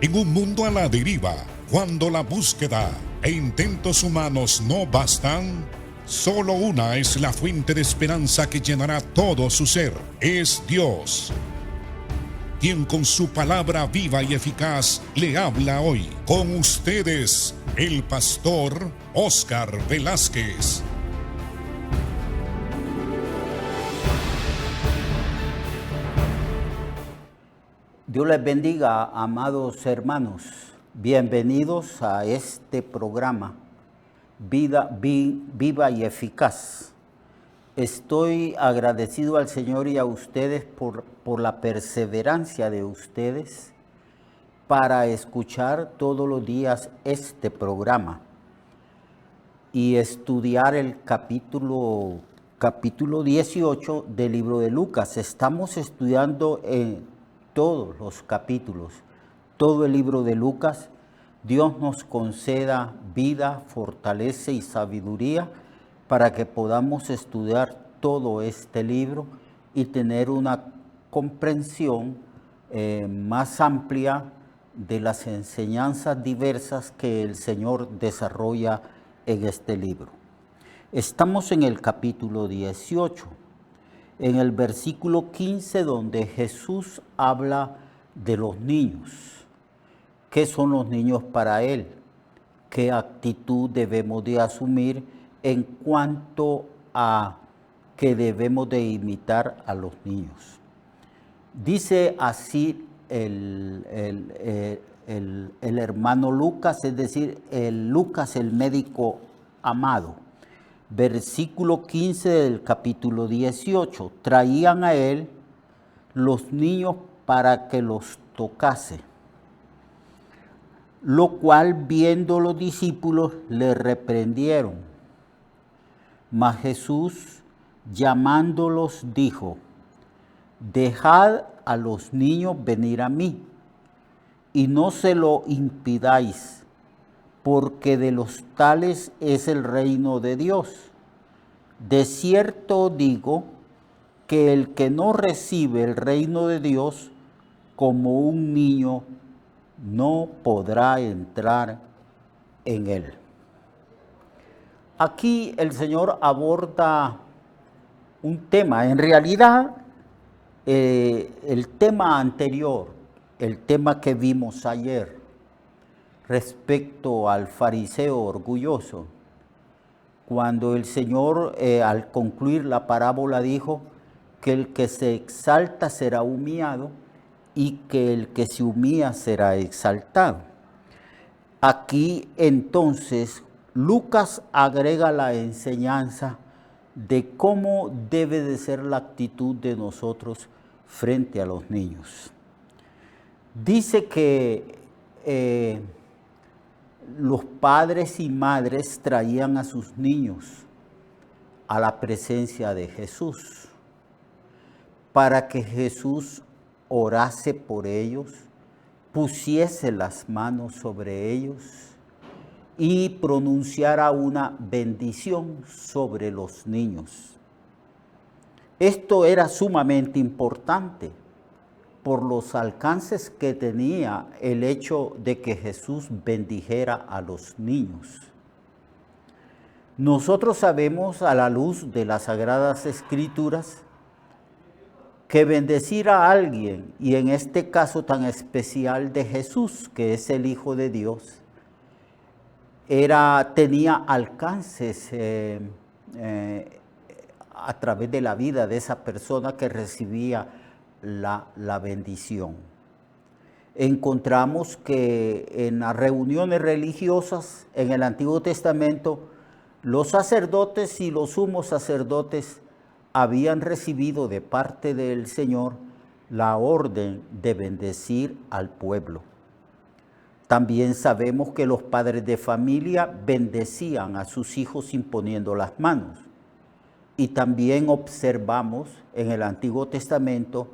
En un mundo a la deriva, cuando la búsqueda e intentos humanos no bastan, solo una es la fuente de esperanza que llenará todo su ser. Es Dios, quien con su palabra viva y eficaz le habla hoy. Con ustedes, el pastor Óscar Velázquez. Dios les bendiga, amados hermanos. Bienvenidos a este programa, Vida Viva y Eficaz. Estoy agradecido al Señor y a ustedes por la perseverancia de ustedes para escuchar todos los días este programa y estudiar el capítulo 18 del libro de Lucas. Estamos estudiando todos los capítulos, todo el libro de Lucas. Dios nos conceda vida, fortaleza y sabiduría para que podamos estudiar todo este libro y tener una comprensión más amplia de las enseñanzas diversas que el Señor desarrolla en este libro. Estamos en el capítulo 18. En el versículo 15, donde Jesús habla de los niños. ¿Qué son los niños para Él? ¿Qué actitud debemos de asumir en cuanto a que debemos de imitar a los niños? Dice así el hermano Lucas, es decir, Lucas el médico amado. Versículo 15 del capítulo 18. Traían a él los niños para que los tocase, lo cual viendo los discípulos le reprendieron. Mas Jesús, llamándolos, dijo: dejad a los niños venir a mí, y no se lo impidáis, porque de los tales es el reino de Dios. De cierto digo que el que no recibe el reino de Dios como un niño no podrá entrar en él. Aquí el Señor aborda un tema. En realidad, el tema anterior, el tema que vimos ayer, respecto al fariseo orgulloso, cuando el Señor al concluir la parábola dijo que el que se exalta será humillado y que el que se humilla será exaltado. Aquí entonces Lucas agrega la enseñanza de cómo debe de ser la actitud de nosotros frente a los niños. Dice que los padres y madres traían a sus niños a la presencia de Jesús para que Jesús orase por ellos, pusiese las manos sobre ellos y pronunciara una bendición sobre los niños. Esto era sumamente importante por los alcances que tenía el hecho de que Jesús bendijera a los niños. Nosotros sabemos a la luz de las Sagradas Escrituras que bendecir a alguien, y en este caso tan especial de Jesús, que es el Hijo de Dios, tenía alcances a través de la vida de esa persona que recibía la bendición. Encontramos que en las reuniones religiosas en el Antiguo Testamento, los sacerdotes y los sumos sacerdotes habían recibido de parte del Señor la orden de bendecir al pueblo. También sabemos que los padres de familia bendecían a sus hijos imponiendo las manos. Y también observamos en el Antiguo Testamento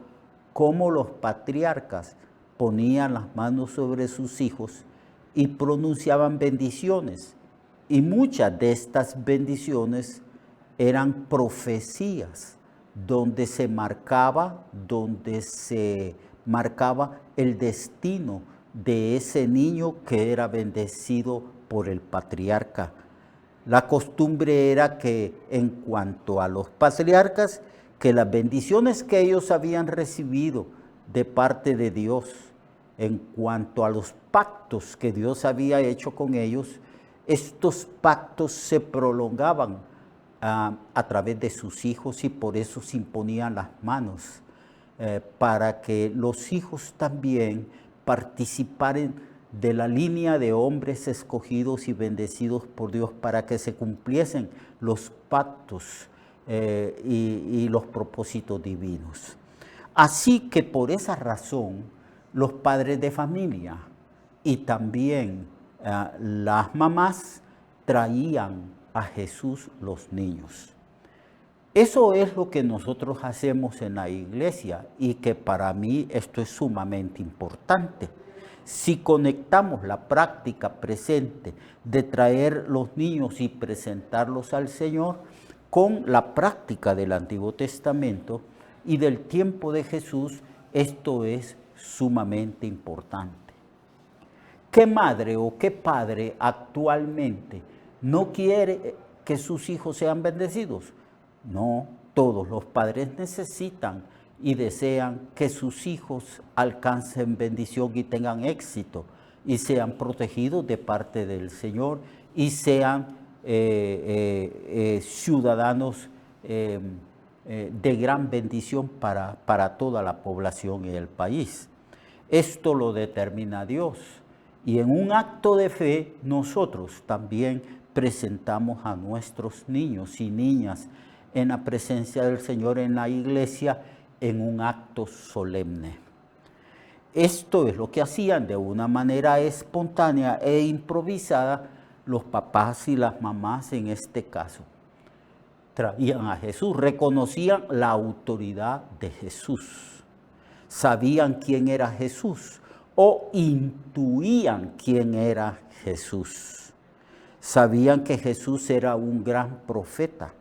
cómo los patriarcas ponían las manos sobre sus hijos y pronunciaban bendiciones. Y muchas de estas bendiciones eran profecías donde se marcaba el destino de ese niño que era bendecido por el patriarca. La costumbre era que en cuanto a los patriarcas, que las bendiciones que ellos habían recibido de parte de Dios, en cuanto a los pactos que Dios había hecho con ellos, estos pactos se prolongaban a través de sus hijos y por eso se imponían las manos, para que los hijos también participaran de la línea de hombres escogidos y bendecidos por Dios para que se cumpliesen los pactos y los propósitos divinos. Así que por esa razón, los padres de familia y también las mamás traían a Jesús los niños. Eso es lo que nosotros hacemos en la iglesia y que para mí esto es sumamente importante. Si conectamos la práctica presente de traer los niños y presentarlos al Señor con la práctica del Antiguo Testamento y del tiempo de Jesús, esto es sumamente importante. ¿Qué madre o qué padre actualmente no quiere que sus hijos sean bendecidos? No, todos los padres necesitan y desean que sus hijos alcancen bendición y tengan éxito y sean protegidos de parte del Señor y sean ciudadanos de gran bendición para toda la población y el país. Esto lo determina Dios. Y en un acto de fe nosotros también presentamos a nuestros niños y niñas en la presencia del Señor en la iglesia en un acto solemne. Esto es lo que hacían de una manera espontánea e improvisada los papás y las mamás en este caso. Traían a Jesús, reconocían la autoridad de Jesús, sabían quién era Jesús o intuían quién era Jesús. Sabían que Jesús era un gran profeta.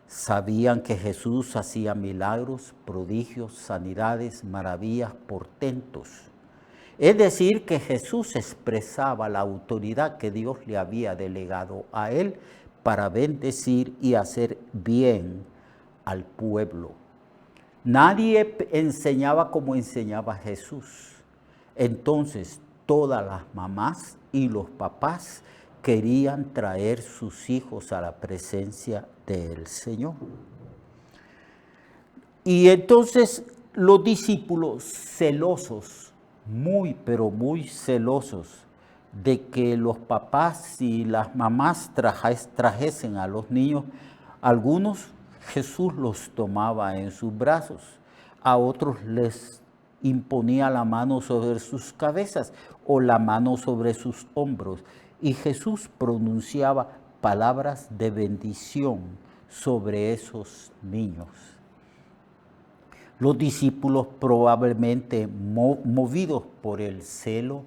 Sabían que Jesús hacía milagros, prodigios, sanidades, maravillas, portentos. Es decir, que Jesús expresaba la autoridad que Dios le había delegado a él para bendecir y hacer bien al pueblo. Nadie enseñaba como enseñaba Jesús. Entonces, todas las mamás y los papás querían traer sus hijos a la presencia del Señor. Y entonces los discípulos celosos, pero muy celosos, de que los papás y las mamás trajesen a los niños, algunos Jesús los tomaba en sus brazos, a otros les imponía la mano sobre sus cabezas o la mano sobre sus hombros, y Jesús pronunciaba palabras de bendición sobre esos niños. Los discípulos probablemente movidos por el celo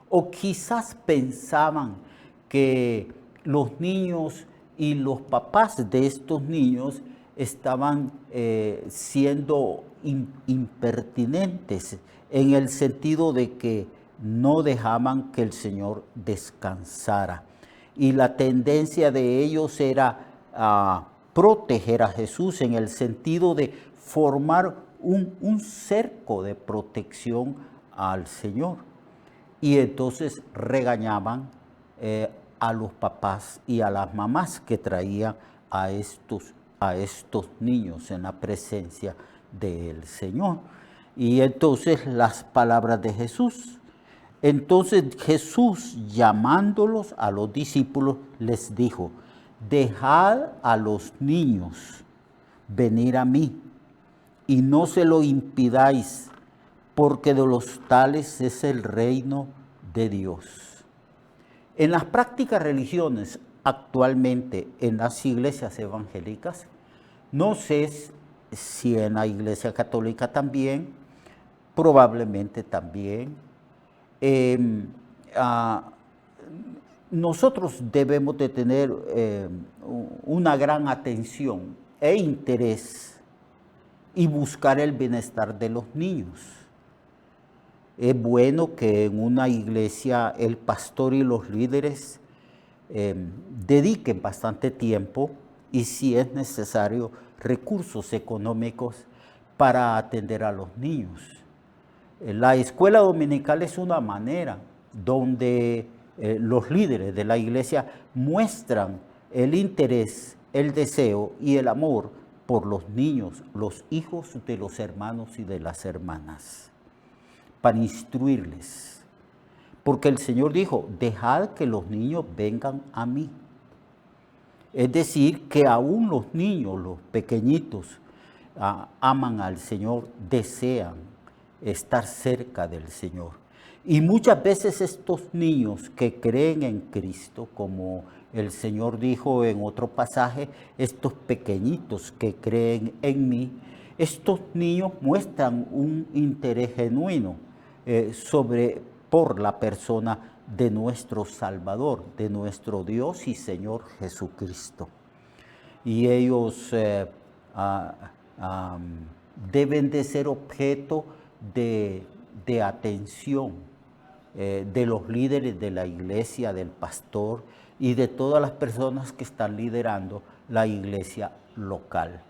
o quizás pensaban que los niños y los papás de estos niños estaban siendo impertinentes en el sentido de que no dejaban que el Señor descansara. Y la tendencia de ellos era proteger a Jesús en el sentido de formar un cerco de protección al Señor. Y entonces regañaban a los papás y a las mamás que traían a estos niños en la presencia del Señor. Y entonces las palabras de Jesús. Entonces Jesús, llamándolos a los discípulos, les dijo: dejad a los niños venir a mí y no se lo impidáis, porque de los tales es el reino de Dios. En las prácticas religiones actualmente en las iglesias evangélicas, no sé si en la iglesia católica también, probablemente también, nosotros debemos de tener una gran atención e interés y buscar el bienestar de los niños. Es bueno que en una iglesia el pastor y los líderes dediquen bastante tiempo y, si es necesario, recursos económicos para atender a los niños. La escuela dominical es una manera donde los líderes de la iglesia muestran el interés, el deseo y el amor por los niños, los hijos de los hermanos y de las hermanas, para instruirles. Porque el Señor dijo, dejad que los niños vengan a mí. Es decir, que aún los niños, los pequeñitos, aman al Señor, desean estar cerca del Señor. Y muchas veces estos niños que creen en Cristo, como el Señor dijo en otro pasaje, estos pequeñitos que creen en mí, estos niños muestran un interés genuino por la persona de nuestro Salvador, de nuestro Dios y Señor Jesucristo. Y ellos deben de ser objeto de atención de los líderes de la iglesia, del pastor y de todas las personas que están liderando la iglesia local.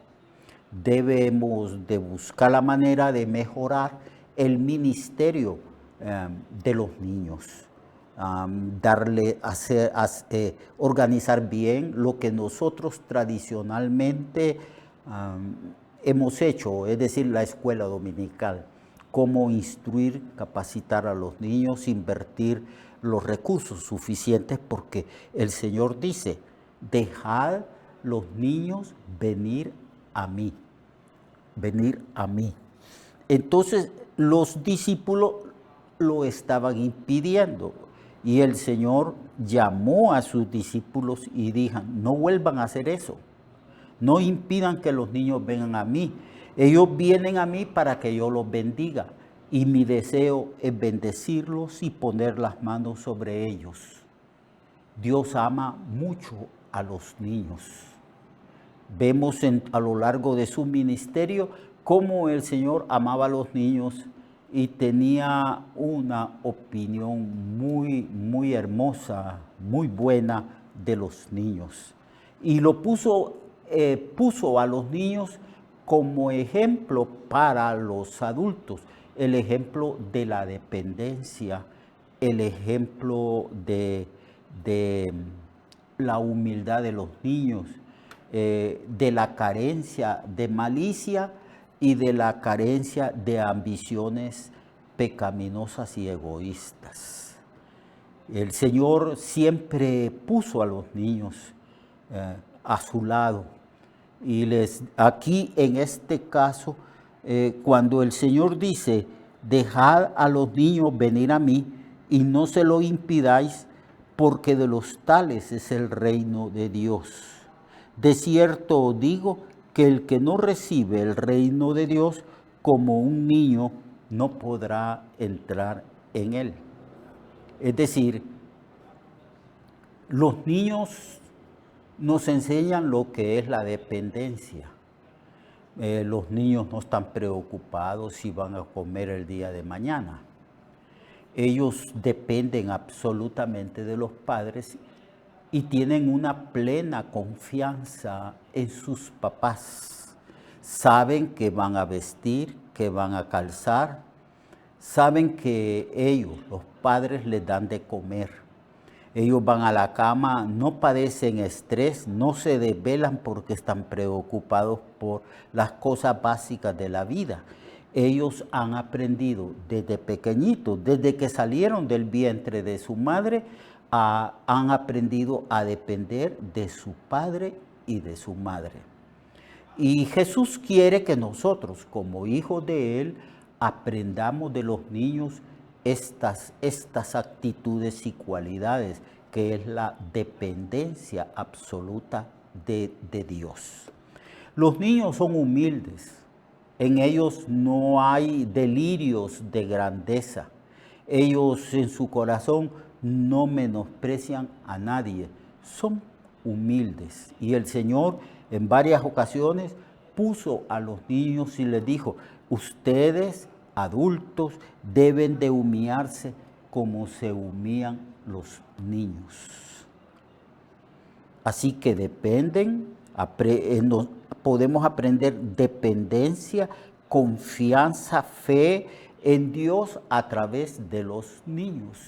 Debemos de buscar la manera de mejorar el ministerio de los niños, organizar bien lo que nosotros tradicionalmente hemos hecho, es decir, la escuela dominical, cómo instruir, capacitar a los niños, invertir los recursos suficientes, porque el Señor dice, dejad los niños venir a mí, venir a mí. Entonces los discípulos lo estaban impidiendo y el Señor llamó a sus discípulos y dijo, no vuelvan a hacer eso, no impidan que los niños vengan a mí. Ellos vienen a mí para que yo los bendiga y mi deseo es bendecirlos y poner las manos sobre ellos. Dios ama mucho a los niños. Vemos a lo largo de su ministerio cómo el Señor amaba a los niños y tenía una opinión muy hermosa, muy buena de los niños. Y lo puso a los niños como ejemplo para los adultos, el ejemplo de la dependencia, el ejemplo de la humildad de los niños, de la carencia de malicia y de la carencia de ambiciones pecaminosas y egoístas. El Señor siempre puso a los niños a su lado. Y aquí en este caso, cuando el Señor dice, dejad a los niños venir a mí y no se lo impidáis, porque de los tales es el reino de Dios. De cierto os digo que el que no recibe el reino de Dios como un niño no podrá entrar en él. Es decir, los niños nos enseñan lo que es la dependencia. Los niños no están preocupados si van a comer el día de mañana. Ellos dependen absolutamente de los padres y tienen una plena confianza en sus papás. Saben que van a vestir, que van a calzar, saben que ellos, los padres, les dan de comer. Ellos van a la cama, no padecen estrés, no se desvelan porque están preocupados por las cosas básicas de la vida. Ellos han aprendido desde pequeñitos, desde que salieron del vientre de su madre, han aprendido a depender de su padre y de su madre. Y Jesús quiere que nosotros, como hijos de Él, aprendamos de los niños estas actitudes y cualidades, que es la dependencia absoluta de Dios. Los niños son humildes, en ellos no hay delirios de grandeza, ellos en su corazón no menosprecian a nadie, son humildes. Y el Señor en varias ocasiones puso a los niños y les dijo, ustedes adultos deben de humillarse como se humillan los niños. Así que podemos aprender dependencia, confianza, fe en Dios a través de los niños.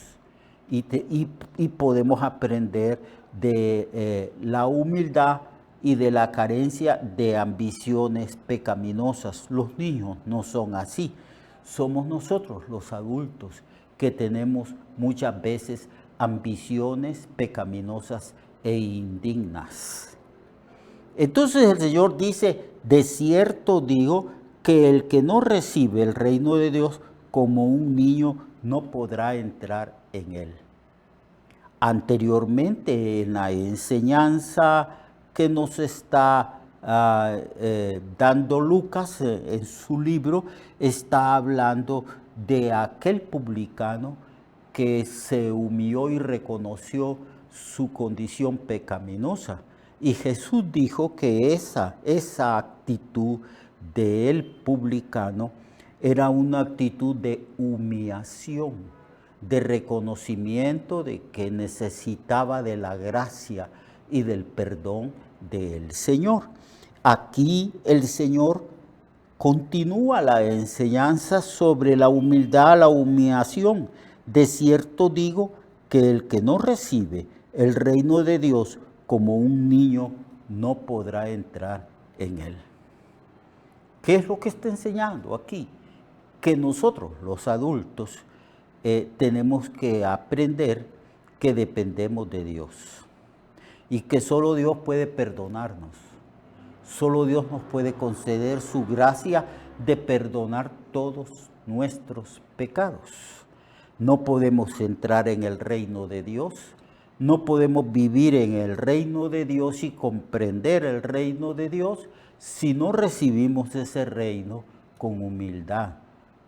Y podemos aprender de la humildad y de la carencia de ambiciones pecaminosas. Los niños no son así. Somos nosotros, los adultos, que tenemos muchas veces ambiciones pecaminosas e indignas. Entonces el Señor dice, de cierto digo que el que no recibe el reino de Dios como un niño no podrá entrar en él. Anteriormente, en la enseñanza que nos está dando Lucas en su libro, está hablando de aquel publicano que se humilló y reconoció su condición pecaminosa. Y Jesús dijo que esa actitud del publicano era una actitud de humillación, de reconocimiento de que necesitaba de la gracia y del perdón del Señor. Aquí el Señor continúa la enseñanza sobre la humildad, la humillación. De cierto digo que el que no recibe el reino de Dios como un niño no podrá entrar en él. ¿Qué es lo que está enseñando aquí? Que nosotros, los adultos, tenemos que aprender que dependemos de Dios y que solo Dios puede perdonarnos. Solo Dios nos puede conceder su gracia de perdonar todos nuestros pecados. No podemos entrar en el reino de Dios, no podemos vivir en el reino de Dios y comprender el reino de Dios si no recibimos ese reino con humildad,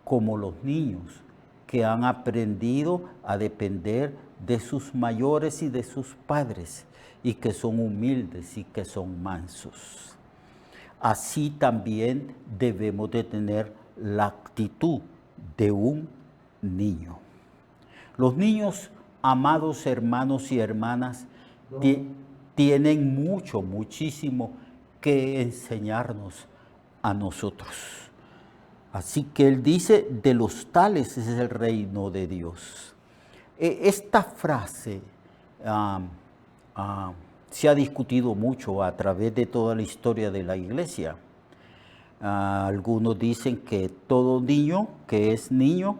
como los niños que han aprendido a depender de sus mayores y de sus padres y que son humildes y que son mansos. Así también debemos de tener la actitud de un niño. Los niños, amados hermanos y hermanas, tienen muchísimo que enseñarnos a nosotros. Así que él dice, de los tales es el reino de Dios. Esta frase se ha discutido mucho a través de toda la historia de la iglesia. Algunos dicen que todo niño que es niño,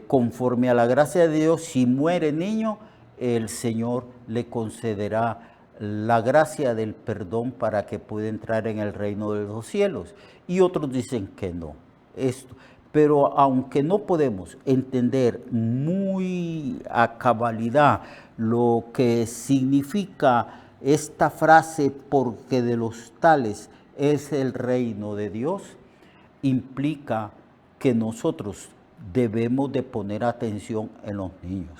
conforme a la gracia de Dios, si muere niño, el Señor le concederá la gracia del perdón para que pueda entrar en el reino de los cielos. Y otros dicen que no. Pero aunque no podemos entender muy a cabalidad lo que significa esta frase, porque de los tales es el reino de Dios, implica que nosotros debemos de poner atención en los niños.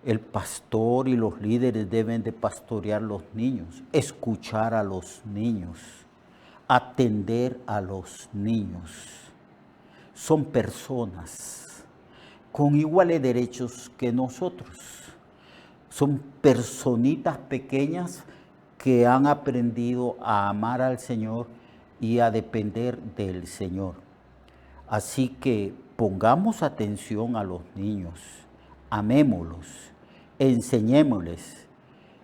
El pastor y los líderes deben de pastorear los niños, escuchar a los niños, atender a los niños. Son personas con iguales derechos que nosotros. Son personitas pequeñas que han aprendido a amar al Señor y a depender del Señor. Así que pongamos atención a los niños, amémoslos, enseñémosles,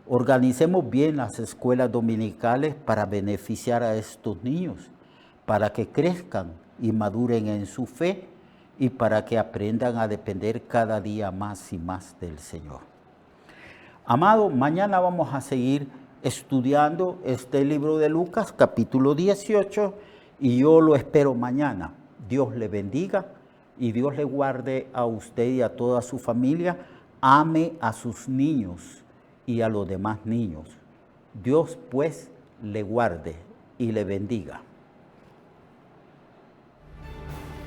organicemos bien las escuelas dominicales para beneficiar a estos niños, para que crezcan y maduren en su fe y para que aprendan a depender cada día más y más del Señor. Amado, mañana vamos a seguir estudiando este libro de Lucas, capítulo 18, y yo lo espero mañana. Dios le bendiga y Dios le guarde a usted y a toda su familia. Ame a sus niños y a los demás niños. Dios pues le guarde y le bendiga.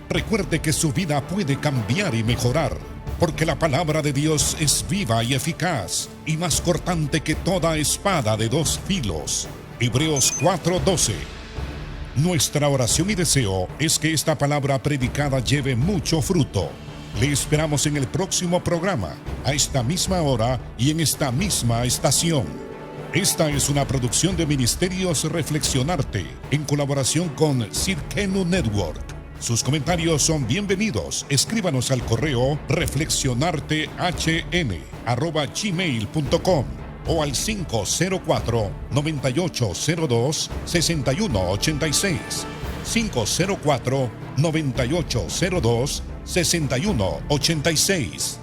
Recuerde que su vida puede cambiar y mejorar, porque la palabra de Dios es viva y eficaz, y más cortante que toda espada de dos filos. Hebreos 4:12. Nuestra oración y deseo es que esta palabra predicada lleve mucho fruto. Le esperamos en el próximo programa, a esta misma hora y en esta misma estación. Esta es una producción de Ministerios Reflexionarte, en colaboración con Cirkenu Network. Sus comentarios son bienvenidos. Escríbanos al correo reflexionartehn@gmail.com o al 504-9802-6186. 504-9802-6186.